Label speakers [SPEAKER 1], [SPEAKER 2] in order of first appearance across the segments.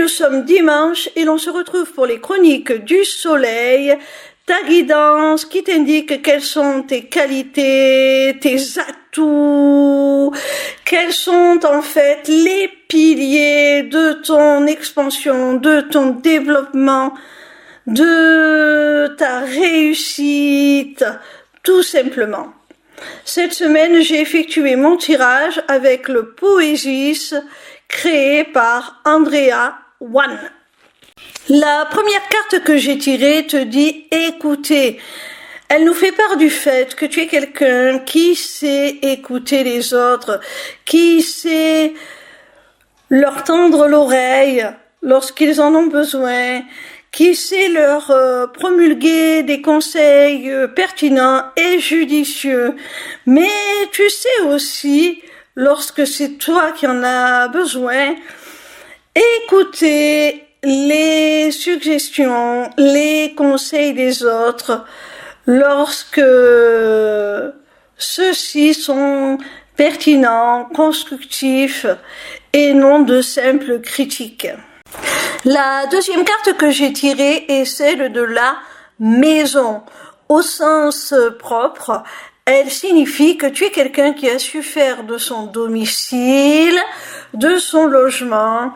[SPEAKER 1] nous sommes dimanche et l'on se retrouve pour les chroniques du soleil, ta guidance qui t'indique quelles sont tes qualités, tes atouts, quels sont en fait les piliers de ton expansion, de ton développement, de ta réussite, tout simplement. Cette semaine, j'ai effectué mon tirage avec le Poésis créé par Andrea One. La première carte que j'ai tirée te dit écouter. Elle nous fait part du fait que tu es quelqu'un qui sait écouter les autres, qui sait leur tendre l'oreille lorsqu'ils en ont besoin, qui sait leur promulguer des conseils pertinents et judicieux. Mais tu sais aussi, lorsque c'est toi qui en as besoin, écouter les suggestions, les conseils des autres lorsque ceux-ci sont pertinents, constructifs et non de simples critiques. La deuxième carte que j'ai tirée est celle de la maison. Au sens propre, elle signifie que tu es quelqu'un qui a su faire de son domicile, de son logement,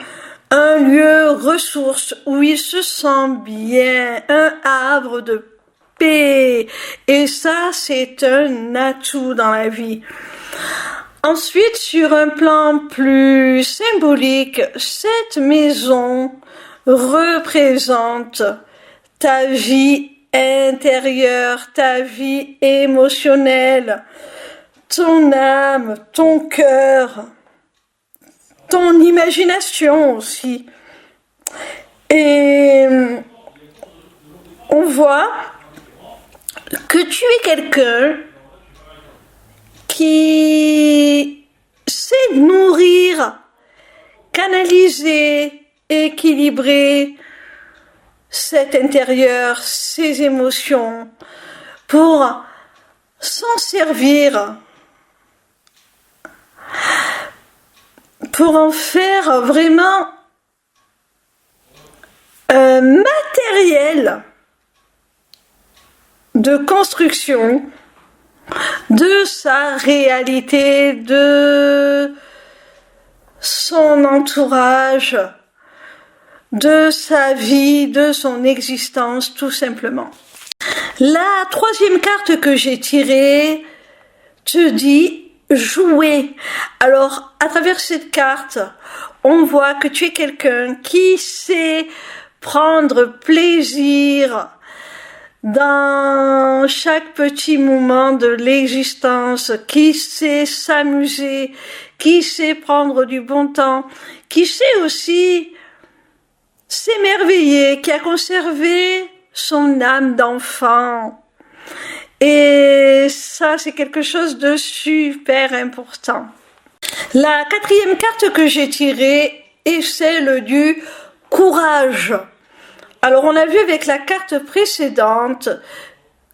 [SPEAKER 1] un lieu ressource où il se sent bien, un havre de paix. Et ça, c'est un atout dans la vie. Ensuite, sur un plan plus symbolique, cette maison représente ta vie intérieure, ta vie émotionnelle, ton âme, ton cœur, ton imagination aussi. Et on voit que tu es quelqu'un qui sait nourrir, canaliser, équilibrer cet intérieur, ses émotions, pour s'en servir, pour en faire vraiment un matériel de construction de sa réalité, de son entourage, de sa vie, de son existence, tout simplement. La troisième carte que j'ai tirée te dit jouer. Alors, à travers cette carte, on voit que tu es quelqu'un qui sait prendre plaisir dans chaque petit moment de l'existence, qui sait s'amuser, qui sait prendre du bon temps, qui sait aussi s'émerveiller, qui a conservé son âme d'enfant. Et ça, c'est quelque chose de super important. La quatrième carte que j'ai tirée est celle du courage. Alors, on a vu avec la carte précédente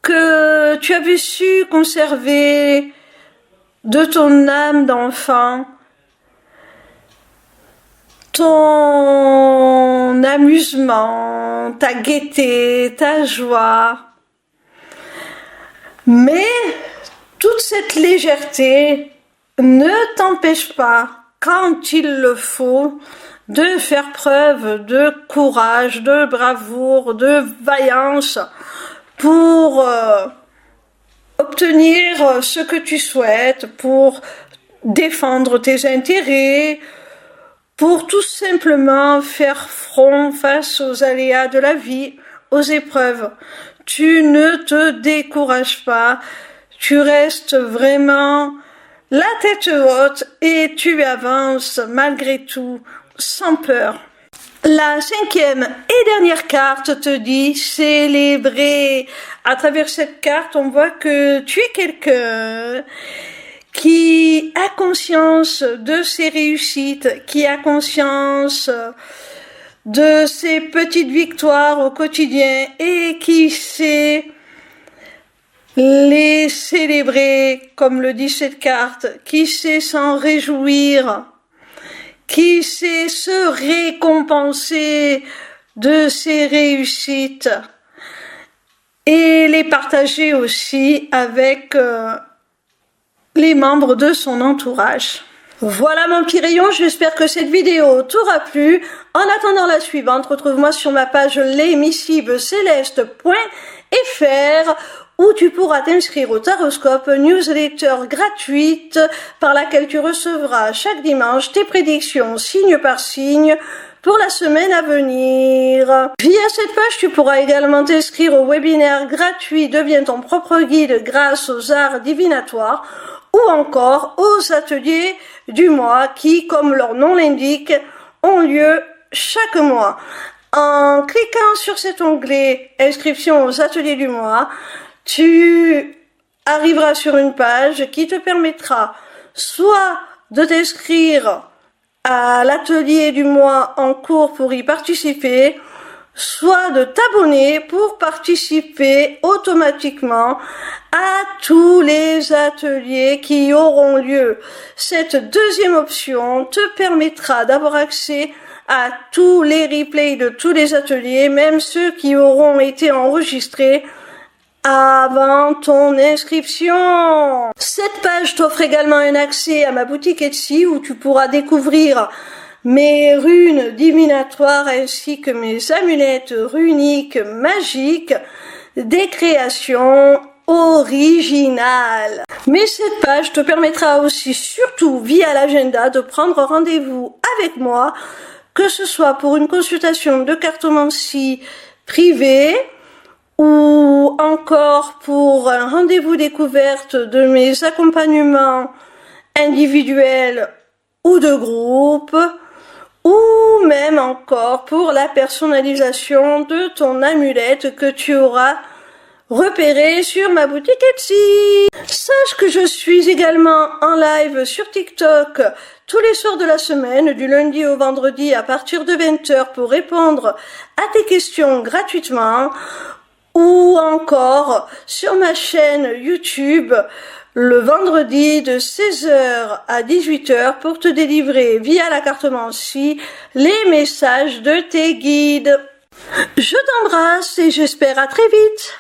[SPEAKER 1] que tu avais su conserver de ton âme d'enfant ton amusement, ta gaieté, ta joie. Mais toute cette légèreté ne t'empêche pas, quand il le faut, de faire preuve de courage, de bravoure, de vaillance pour obtenir ce que tu souhaites, pour défendre tes intérêts, pour tout simplement faire front face aux aléas de la vie, aux épreuves. Tu ne te décourages pas, tu restes vraiment la tête haute et tu avances malgré tout, sans peur. La cinquième et dernière carte te dit célébrer. À travers cette carte, on voit que tu es quelqu'un qui a conscience de ses réussites, qui a conscience de ses petites victoires au quotidien et qui sait les célébrer, comme le dit cette carte, qui sait s'en réjouir, qui sait se récompenser de ses réussites et les partager aussi avec les membres de son entourage. Voilà mon petit rayon, j'espère que cette vidéo t'aura plu. En attendant la suivante, retrouve-moi sur ma page lesmissiblecéleste.fr où tu pourras t'inscrire au Taroscope, newsletter gratuite par laquelle tu recevras chaque dimanche tes prédictions signe par signe pour la semaine à venir. Via cette page, tu pourras également t'inscrire au webinaire gratuit Deviens ton propre guide grâce aux arts divinatoires ou encore aux ateliers du mois qui, comme leur nom l'indique, ont lieu chaque mois. En cliquant sur cet onglet Inscription aux ateliers du mois, tu arriveras sur une page qui te permettra soit de t'inscrire à l'atelier du mois en cours pour y participer, soit de t'abonner pour participer automatiquement à tous les ateliers qui auront lieu. Cette deuxième option te permettra d'avoir accès à tous les replays de tous les ateliers, même ceux qui auront été enregistrés avant ton inscription. Cette page t'offre également un accès à ma boutique Etsy où tu pourras découvrir mes runes divinatoires ainsi que mes amulettes runiques magiques, des créations originales. Mais cette page te permettra aussi, surtout via l'agenda, de prendre rendez-vous avec moi, que ce soit pour une consultation de cartomancie privée ou encore pour un rendez-vous découverte de mes accompagnements individuels ou de groupe, ou même encore pour la personnalisation de ton amulette que tu auras repérée sur ma boutique Etsy. Sache que je suis également en live sur TikTok tous les soirs de la semaine, du lundi au vendredi à partir de 20h pour répondre à tes questions gratuitement, ou encore sur ma chaîne YouTube le vendredi de 16h à 18h pour te délivrer via la cartomancie les messages de tes guides. Je t'embrasse et j'espère à très vite.